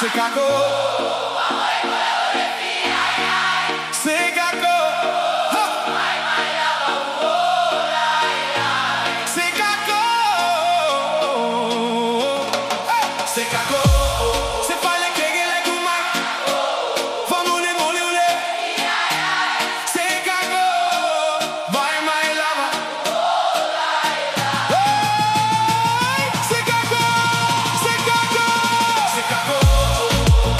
C'est Kakou O. C'est Kakou O. C'est Kakou O. C'est Kakou O. C'est pas les Keila Rekokz. Famole mole ule. C'est Kakou O. Vaniah lava. C'est Kakou O. C'est Kakou O. C'est Kakou O.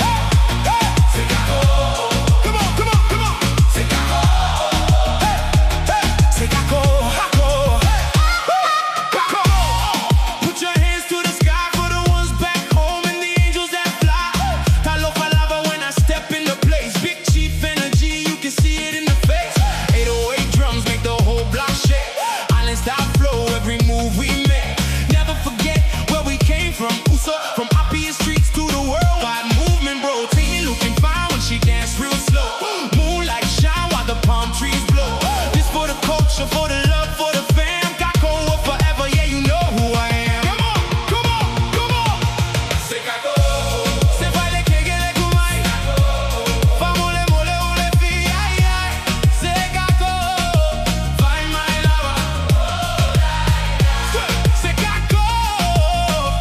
C'est Kakou O. Come on, come on, come on. C'est Kakou O. C'est Kakou O. Kakou O. Put your hands to the sky for the ones back home and the angels that fly. Toloa lava when I step in the place. Big chief energy, you can see it in the face. 808 drums make the whole block shake. Island style flow, every move we make. Never forget where we came from. Uso, from happiest streets to the worldwide movement, bro. Teen looking fine when she dance real slow. Moonlight shine while the palm trees blow. This for the culture, for the love, for the fam. Kakou O forever, yeah, you know who I am. Come on, come on, come on. C'est Kakou O. C'est pas les Keila Rekokz. Famole mole ule fi, ay, ay. C'est Kakou O. Vaniah lava. C'est Kakou O.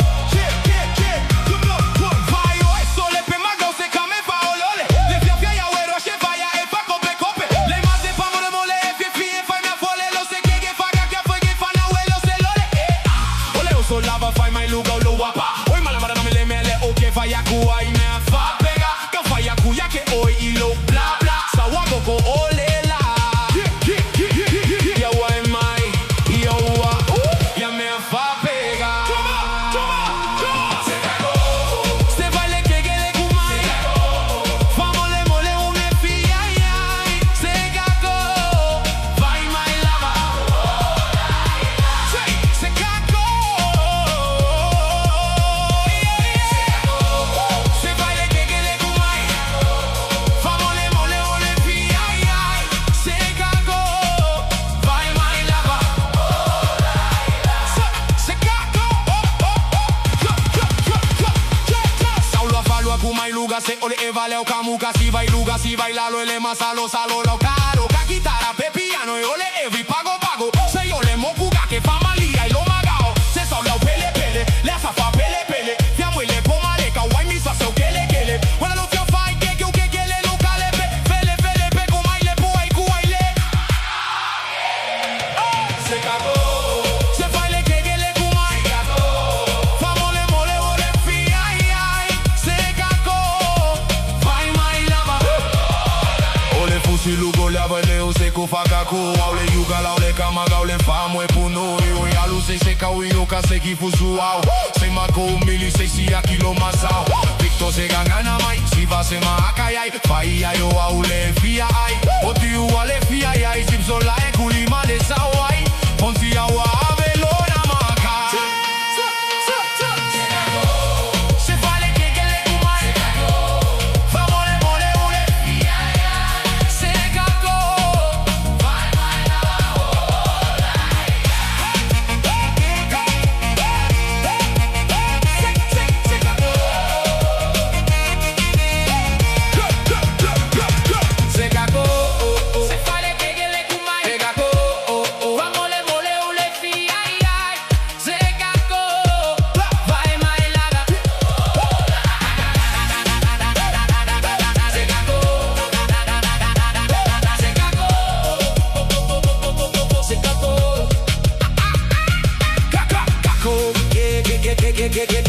Come on, Vaio e sole pe magau se kame paolole. Le fia ya we roche vaya e fa kope kope. Le maze famole mole e fi e fa mia fole lo se kege fa ka foi ke fa na we lo se lole. Ole o so lava fai mai luga lo wapa. Oi mala mara me le mele o ke fa ya kuwa i me fa pega. Ka fa ya ku ya ke oi i lo bla bla. Sa wa go go ole la. Ya wa mai. Ya wa. Ya me fa pega. C'est Kakou O. C'est pas les Keila Rekokz. Famole mole une fi, ay, ay. C'est Kakou O. Vaniah lava. C'est Kakou O. C'est pas les Keila Rekokz. Famole mole une fi, ay, ay. C'est Kakou O. Vaniah lava. C'est Kakou O. Saulo falua kuma iluga se ole e valeu kamuka si vai luga si vai lalo ele masalo salo lo caro ka guitarra pe piano e ole evi pago pago se yo le mokuga que fa malia e lo magao se saulo pele pele le sa fa pele pele fiamo ile pomare ka wai mi sa so kele kele wala lo fio fai ke le lo kale pe fele fele pe kuma ile puai kuaile c'est Kakou O. C'est pas les Keila Rekokz. Famole mole ule fi, ay, ay. C'est Kakou O. Vaniah lava. Ole fusi lugo le avele o se ko fa Kakou O. Ole yuga la ole kamaga ole famo e puno. Yo ya lu se kau yo ka se ki fusu au. Se mako mili se si aki lo masao. Victor se gangana mai. Si va se ma akayai. Fai ya yo aule fi ai. Oti u ale fi ai. Zipso la e kulima de sawai. Fonty awa avelo na maka. C'est pas les Keila Rekokz. Famole mole ule fi, ay, ay. C'est Kakou O. Vaniah lava. C'est Kakou O. C'est Kakou O. C'est pas les Keila Rekokz. C'est Kakou O. Famole mole ule fi, ay, ay. C'est Kakou O. Vaniah lava. C'est Kakou O. C'est Kakou O. Kakou O.